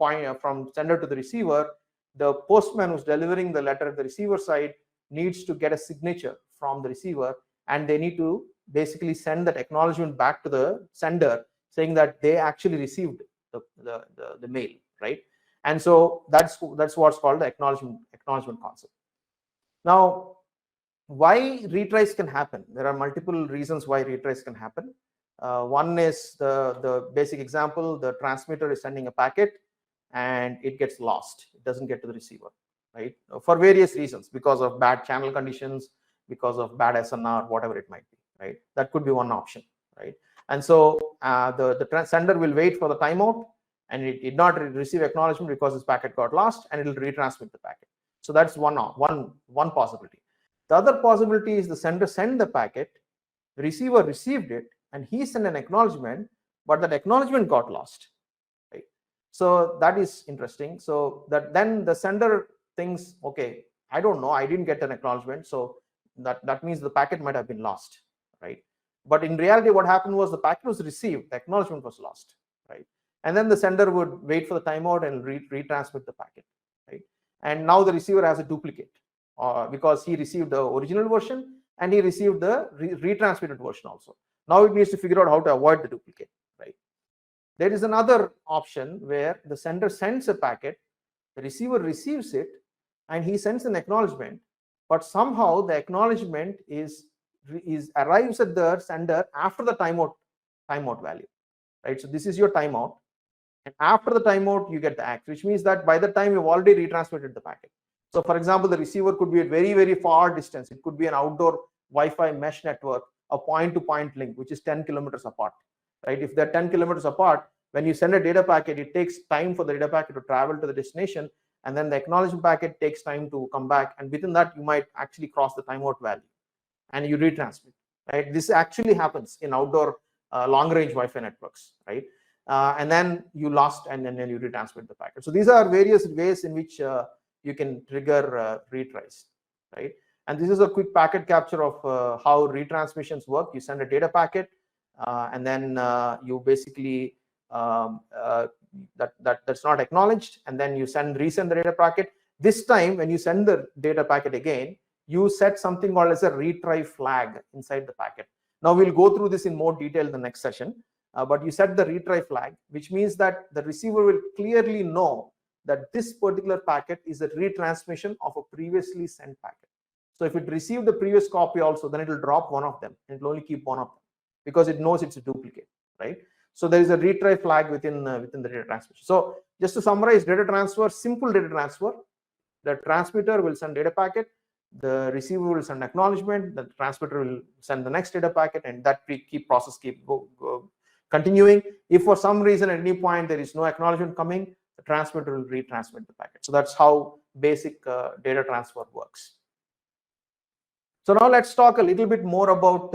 sender to the receiver, the postman who's delivering the letter at the receiver side needs to get a signature from the receiver, and they need to basically send that acknowledgement back to the sender saying that they actually received the mail, right? And so that's what's called the acknowledgement concept. Now, why retries can happen? There are multiple reasons why retries can happen. One is the basic example: the transmitter is sending a packet and it gets lost. It doesn't get to the receiver, right? For various reasons, because of bad channel conditions, because of bad SNR, whatever it might be, right? That could be one option, right? And so the sender will wait for the timeout, and it did not receive acknowledgement because this packet got lost, and it will retransmit the packet. So that's one possibility. The other possibility is the sender sent the packet, the receiver received it, and he sent an acknowledgement, but that acknowledgement got lost, right? So that is interesting. So that then the sender thinks, okay, I don't know, I didn't get an acknowledgement, so that means the packet might have been lost, right? But in reality, what happened was the packet was received, the acknowledgement was lost, right? And then the sender would wait for the timeout and retransmit the packet, right? And now the receiver has a duplicate because he received the original version and he received the retransmitted version also. Now it needs to figure out how to avoid the duplicate, right? There is another option where the sender sends a packet, the receiver receives it, and he sends an acknowledgement, but somehow the acknowledgement arrives at the sender after the timeout value, right? So this is your timeout, and after the timeout you get the act, which means that by the time you've already retransmitted the packet. So for example, the receiver could be at very, very far distance. It could be an outdoor Wi-Fi mesh network, a point-to-point link, which is 10 kilometers apart, right? If they're 10 kilometers apart, when you send a data packet, it takes time for the data packet to travel to the destination, and then the acknowledgement packet takes time to come back, and within that you might actually cross the timeout value and you retransmit, right? This actually happens in outdoor long-range Wi-Fi networks, right? And then you lost, and then you retransmit the packet. So these are various ways in which you can trigger retries, right? And this is a quick packet capture of how retransmissions work. You send a data packet, and then you basically that's not acknowledged, and then you resend the data packet. This time, when you send the data packet again, you set something called as a retry flag inside the packet. Now we'll go through this in more detail in the next session, but you set the retry flag, which means that the receiver will clearly know that this particular packet is a retransmission of a previously sent packet. So if it received the previous copy also, then it will drop one of them, and it will only keep one of them because it knows it's a duplicate, right? So there is a retry flag within the data transmission. So just to summarize, data transfer, simple data transfer. The transmitter will send data packet, the receiver will send acknowledgement, the transmitter will send the next data packet, and that process keep continuing. If for some reason at any point there is no acknowledgement coming, the transmitter will retransmit the packet. So that's how basic data transfer works. So now let's talk a little bit more about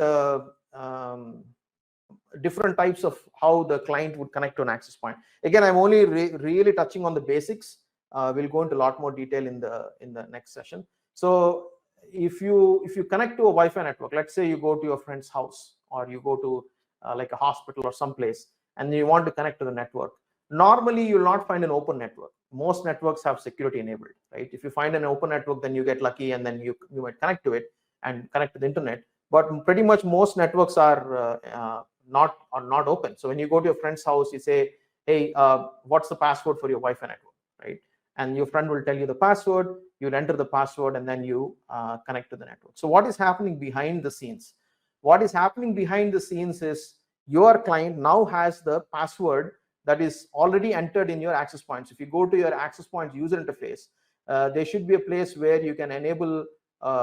different types of how the client would connect to an access point. Again, I'm only really touching on the basics. We'll go into a lot more detail in the next session. So if you connect to a Wi-Fi network, let's say you go to your friend's house, or you go to like a hospital or someplace, and you want to connect to the network. Normally, you'll not find an open network. Most networks have security enabled, right? If you find an open network, then you get lucky, and then you might connect to it and connect to the internet. But pretty much most networks are not open. So when you go to your friend's house, you say, hey, what's the password for your Wi-Fi network, right? And your friend will tell you the password, you'll enter the password, and then you connect to the network. So what is happening behind the scenes? What is happening behind the scenes is your client now has the password that is already entered in your access points. If you go to your access points user interface, there should be a place where you can enable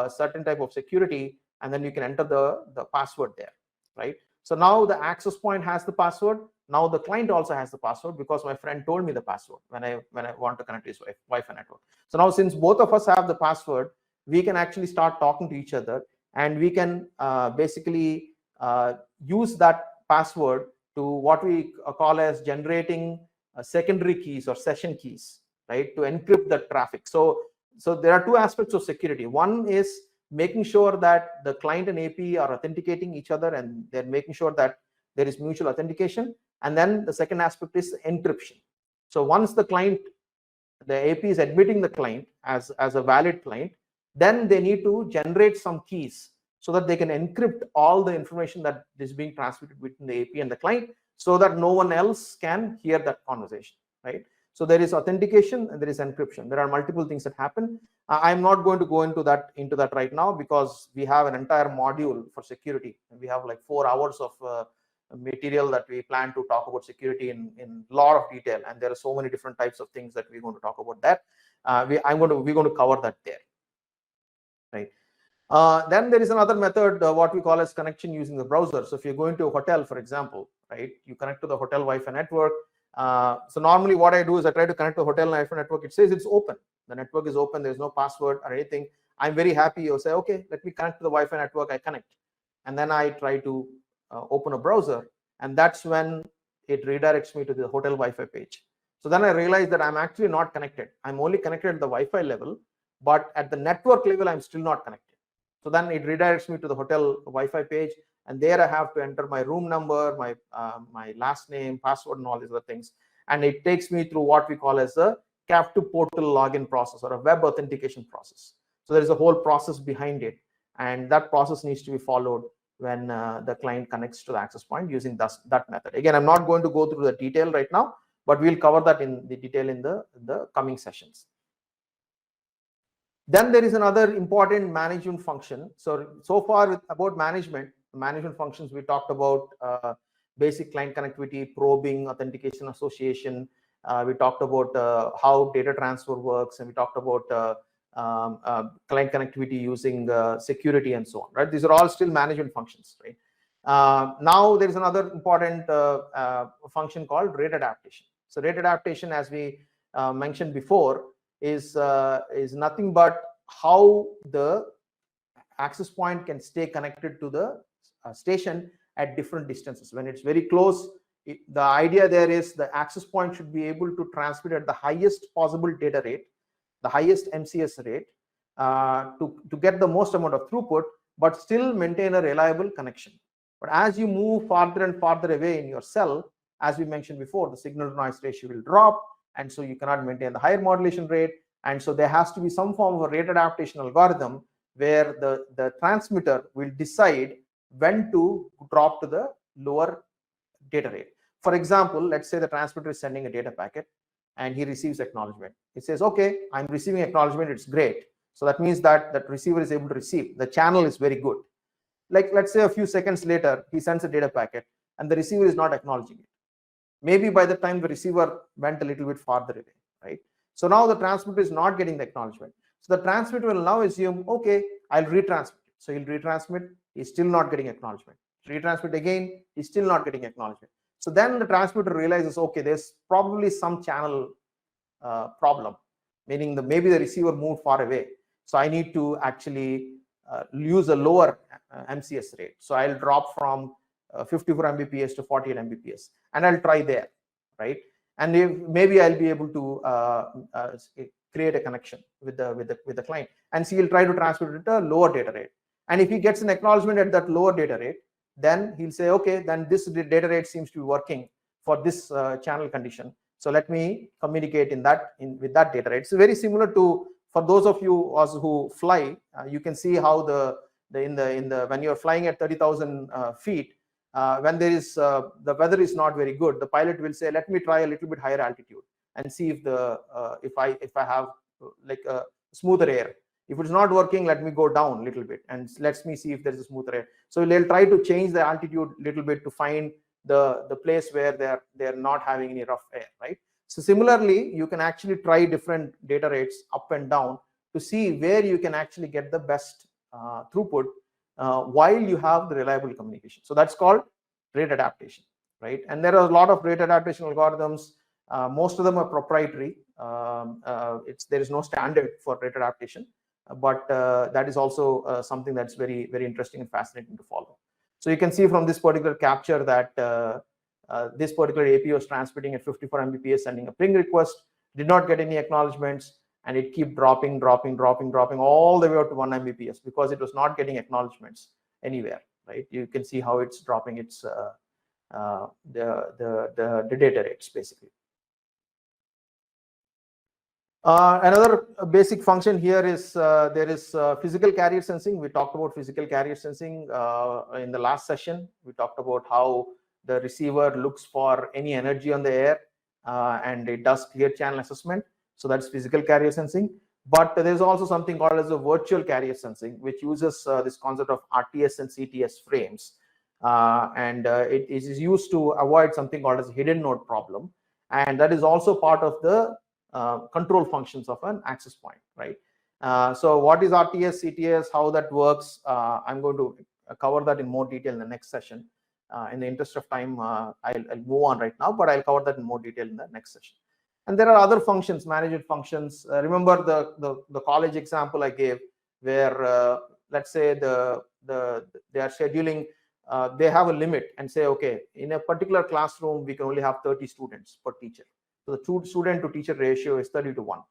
certain type of security, and then you can enter the password there, right? So now the access point has the password. Now the client also has the password because my friend told me the password when I want to connect to his Wi-Fi network. So now since both of us have the password, we can actually start talking to each other, and we can basically use that password to what we call as generating secondary keys or session keys, right, to encrypt the traffic. So there are two aspects of security. One is making sure that the client and AP are authenticating each other, and they're making sure that there is mutual authentication. And then the second aspect is encryption. So once the AP is admitting the client as a valid client, then they need to generate some keys so that they can encrypt all the information that is being transmitted between the AP and the client, so that no one else can hear that conversation, right? So there is authentication and there is encryption. There are multiple things that happen. I'm not going to go into that right now, because we have an entire module for security, and we have like 4 hours of material that we plan to talk about security in a lot of detail, and there are so many different types of things that we're going to talk about that. We're going to cover that there, right? Then there is another method, what we call as connection using the browser. So if you're going to a hotel, for example, right, you connect to the hotel Wi-Fi network. So normally what I do is I try to connect to the hotel Wi-Fi network. It says it's open. The network is open. There's no password or anything. I'm very happy. You say, okay, let me connect to the Wi-Fi network. I connect, and then I try to open a browser, and that's when it redirects me to the hotel Wi-Fi page. So then I realize that I'm actually not connected. I'm only connected at the Wi-Fi level, but at the network level, I'm still not connected. So then it redirects me to the hotel Wi-Fi page, and there I have to enter my room number, my last name, password, and all these other things. And it takes me through what we call as a captive portal login process, or a web authentication process. So there is a whole process behind it, and that process needs to be followed when the client connects to the access point using that method. Again, I'm not going to go through the detail right now, but we'll cover that in the detail in the coming sessions. Then there is another important management function. So far about management functions, we talked about basic client connectivity, probing, authentication, association. We talked about how data transfer works, and we talked about client connectivity using security and so on, right? These are all still management functions, right? Now there is another important function called rate adaptation. So rate adaptation, as we mentioned before, is nothing but how the access point can stay connected to the station at different distances. When it's very close, the idea there is the access point should be able to transmit at the highest possible data rate, the highest MCS rate, to get the most amount of throughput, but still maintain a reliable connection. But as you move farther and farther away in your cell, as we mentioned before, the signal to noise ratio will drop, and so you cannot maintain the higher modulation rate. And so there has to be some form of a rate adaptation algorithm where the transmitter will decide when to drop to the lower data rate. For example, let's say the transmitter is sending a data packet and he receives acknowledgement. It says, okay, I'm receiving acknowledgement, it's great. So that means that that receiver is able to receive. The channel is very good. Like, let's say a few seconds later, he sends a data packet and the receiver is not acknowledging it. Maybe by the time the receiver went a little bit farther away, right? So now the transmitter is not getting the acknowledgement. So the transmitter will now assume, okay, I'll retransmit. So he'll retransmit, he's still not getting acknowledgement. Retransmit again, he's still not getting acknowledgement. So then the transmitter realizes, okay, there's probably some channel problem, meaning maybe the receiver moved far away. So I need to actually use a lower MCS rate. So I'll drop from 54 Mbps to 48 Mbps, and I'll try there, right? And maybe I'll be able to create a connection with the client, and so he'll try to transmit it at a lower data rate. And if he gets an acknowledgement at that lower data rate, then he'll say, okay, then this data rate seems to be working for this channel condition. So let me communicate with that data rate. It's very similar to, for those of you who fly, you can see how when you're flying at 30,000 feet, when there is the weather is not very good, the pilot will say, let me try a little bit higher altitude and see if I have like a smoother air. If it's not working, let me go down a little bit and let me see if there's a smoother air. So they'll try to change the altitude a little bit to find the place where they're not having any rough air, right? So similarly, you can actually try different data rates up and down to see where you can actually get the best throughput while you have the reliable communication. So that's called rate adaptation, right? And there are a lot of rate adaptation algorithms. Most of them are proprietary. There is no standard for rate adaptation, but that is also something that's very, very interesting and fascinating to follow. So you can see from this particular capture that this particular API was transmitting at 54 Mbps, sending a ping request, did not get any acknowledgements, and it kept dropping all the way up to 1 Mbps because it was not getting acknowledgements anywhere, right? You can see how it's dropping its the data rates basically. Another basic function here is there is physical carrier sensing. We talked about physical carrier sensing in the last session. We talked about how the receiver looks for any energy on the air and it does clear channel assessment. So that's physical carrier sensing. But there's also something called as a virtual carrier sensing, which uses this concept of RTS and CTS frames. It is used to avoid something called as hidden node problem. And that is also part of the control functions of an access point, right? So what is RTS, CTS, how that works? I'm going to cover that in more detail in the next session. In the interest of time, I'll move on right now, but I'll cover that in more detail in the next session. And there are other functions, managed functions. Remember the college example I gave, where let's say they are scheduling, they have a limit and say, okay, in a particular classroom we can only have 30 students per teacher. So the student to teacher ratio is 30:1.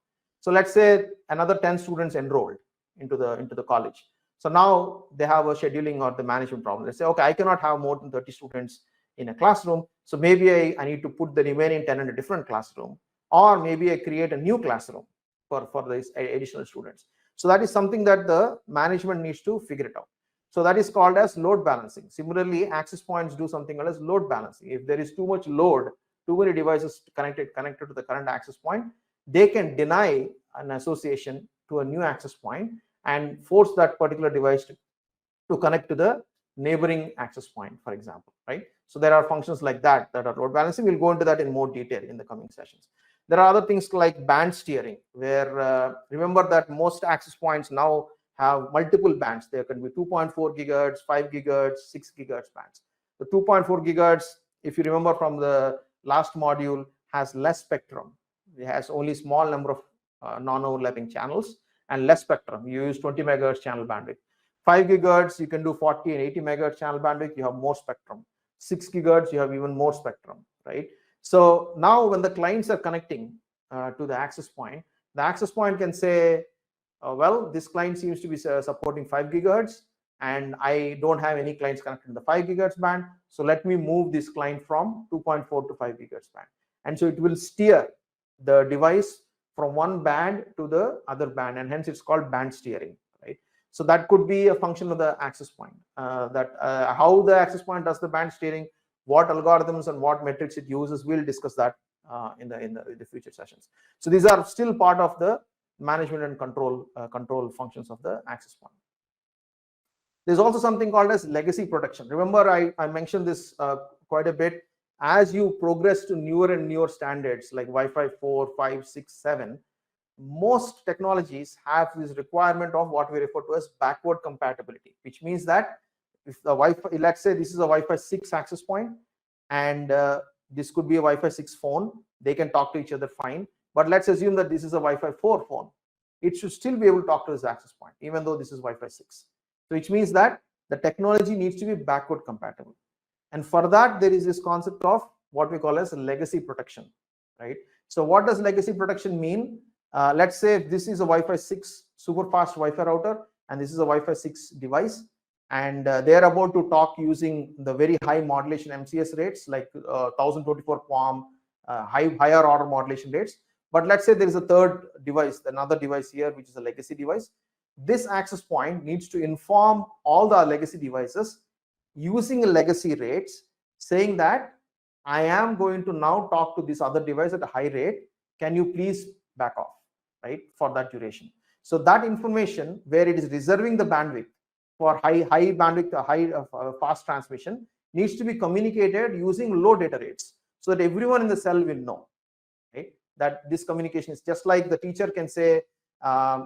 So let's say another 10 students enrolled into the college. So now they have a scheduling or the management problem. They say, okay, I cannot have more than 30 students in a classroom. So maybe I need to put the remaining 10 in a different classroom, or maybe I create a new classroom for these additional students. So that is something that the management needs to figure it out. So that is called as load balancing. Similarly, access points do something called as load balancing. If there is too much load, too many devices connected to the current access point, they can deny an association to a new access point and force that particular device to connect to the neighboring access point, for example, right? So there are functions like that are load balancing. We'll go into that in more detail in the coming sessions. There are other things like band steering, where remember that most access points now have multiple bands. There can be 2.4 gigahertz, 5 gigahertz, 6 gigahertz bands. The 2.4 gigahertz, if you remember from the last module, has less spectrum. It has only small number of non-overlapping channels and less spectrum. You use 20 megahertz channel bandwidth. 5 gigahertz, you can do 40 and 80 megahertz channel bandwidth. You have more spectrum. 6 gigahertz, you have even more spectrum, right? So now when the clients are connecting to the access point can say, well, this client seems to be supporting 5 gigahertz, and I don't have any clients connected in the 5 gigahertz band. So let me move this client from 2.4 to 5 gigahertz band. And so it will steer the device from one band to the other band, and hence it's called band steering, right? So that could be a function of the access point. How the access point does the band steering, what algorithms and what metrics it uses, we'll discuss that in the future sessions. So these are still part of the management and control functions of the access point. There's also something called as legacy protection. Remember, I mentioned this quite a bit. As you progress to newer and newer standards like Wi-Fi 4, 5, 6, 7, most technologies have this requirement of what we refer to as backward compatibility, which means that if the Wi-Fi, let's say this is a Wi-Fi 6 access point, and this could be a Wi-Fi 6 phone, they can talk to each other fine. But let's assume that this is a Wi-Fi 4 phone. It should still be able to talk to this access point, even though this is Wi-Fi 6. So which means that the technology needs to be backward compatible. And for that, there is this concept of what we call as legacy protection, right? So what does legacy protection mean? Let's say this is a Wi-Fi 6 super fast Wi-Fi router, and this is a Wi-Fi 6 device, and they are about to talk using the very high modulation MCS rates, like 1024 QAM, higher order modulation rates. But let's say there is a third device, another device here, which is a legacy device. This access point needs to inform all the legacy devices using legacy rates, saying that I am going to now talk to this other device at a high rate. Can you please back off, right, for that duration? So that information, where it is reserving the bandwidth for high bandwidth, fast transmission, needs to be communicated using low data rates, so that everyone in the cell will know, right, that this communication is just like the teacher can say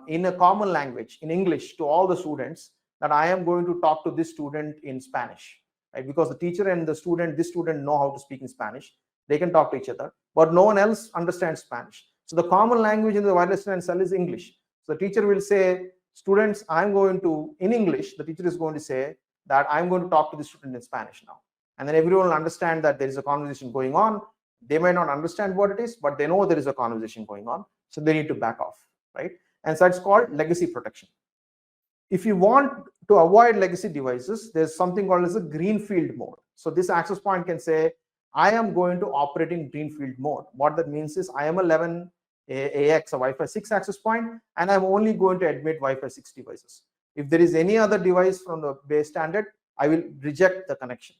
in a common language, in English, to all the students, that I am going to talk to this student in Spanish, right? Because the teacher and this student know how to speak in Spanish. They can talk to each other, but no one else understands Spanish. So the common language in the wireless LAN cell is English. So the teacher will say, students, I'm going to, in English, the teacher is going to say that I'm going to talk to the student in Spanish now. And then everyone will understand that there is a conversation going on. They may not understand what it is, but they know there is a conversation going on. So they need to back off, right? And so it's called legacy protection. If you want to avoid legacy devices, there's something called as a Greenfield mode. So this access point can say, I am going to operate in Greenfield mode. What that means is I am 11 AX, a Wi-Fi 6 access point, and I'm only going to admit Wi-Fi 6 devices. If there is any other device from the base standard, I will reject the connection,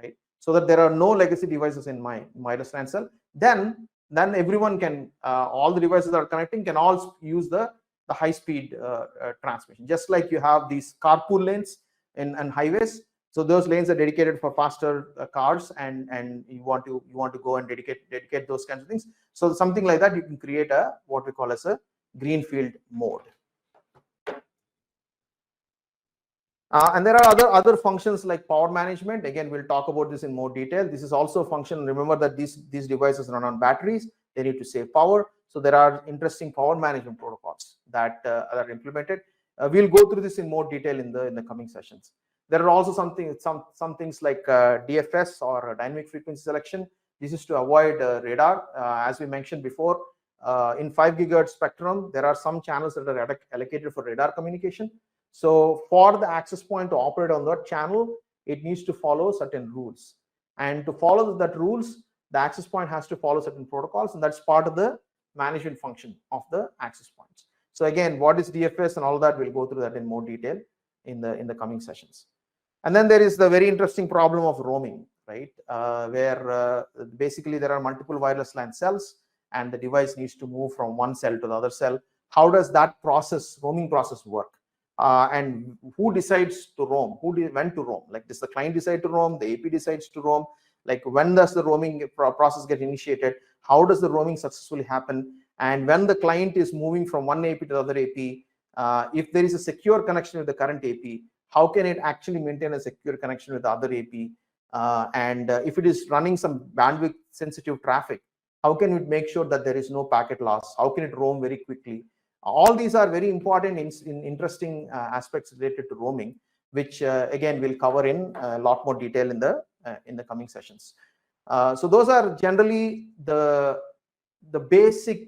right? So that there are no legacy devices in my wireless LAN cell. Then everyone can, all the devices that are connecting can all use the high-speed transmission. Just like you have these carpool lanes in highways. So those lanes are dedicated for faster cars, and you want to go and dedicate those kinds of things. So something like that, you can create a what we call as a Greenfield mode. And there are other functions like power management. Again, we'll talk about this in more detail. This is also a function. Remember that these devices run on batteries. They need to save power. So there are interesting power management protocols that are implemented. We'll go through this in more detail in the coming sessions. There are also some things like DFS or dynamic frequency selection. This is to avoid radar. As we mentioned before, in 5 GHz spectrum, there are some channels that are allocated for radar communication. So for the access point to operate on that channel, it needs to follow certain rules. And to follow that rules, the access point has to follow certain protocols, and that's part of the management function of the access points. So again, what is DFS and all that, we'll go through that in more detail in the coming sessions. And then there is the very interesting problem of roaming, right? Where basically there are multiple wireless LAN cells, and the device needs to move from one cell to the other cell. How does that roaming process work? And who decides to roam? When to roam? Like, does the client decide to roam? The AP decides to roam? Like, when does the roaming process get initiated? How does the roaming successfully happen? And when the client is moving from one AP to the other AP, if there is a secure connection with the current AP, how can it actually maintain a secure connection with the other AP? And if it is running some bandwidth sensitive traffic, how can it make sure that there is no packet loss? How can it roam very quickly? All these are very important in interesting aspects related to roaming, which again we'll cover in a lot more detail in the coming sessions. So those are generally the basic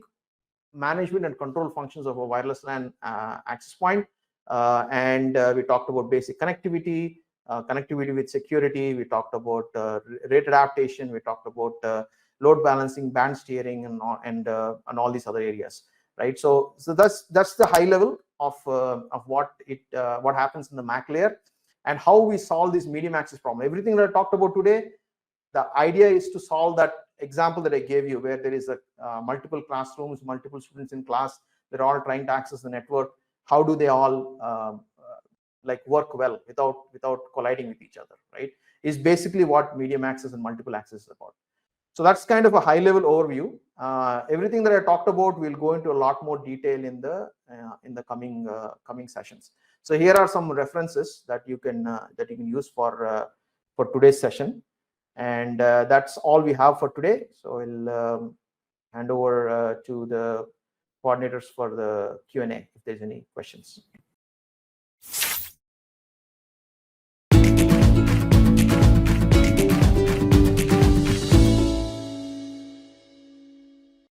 management and control functions of a wireless LAN access point. And we talked about basic connectivity, connectivity with security. We talked about rate adaptation. We talked about load balancing, band steering, and all these other areas. Right, so that's the high level of what happens in the MAC layer and how we solve this medium access problem. Everything that I talked about today, the idea is to solve that example that I gave you, where there is a multiple classrooms, multiple students in class, they're all trying to access the network. How do they all like work well without colliding with each other? Right, is basically what medium access and multiple access is about. So that's kind of a high level overview. Everything that I talked about, we'll go into a lot more detail in the coming sessions. So here are some references that you can use for today's session, and that's all we have for today. So we'll hand over to the coordinators for the Q&A if there's any questions.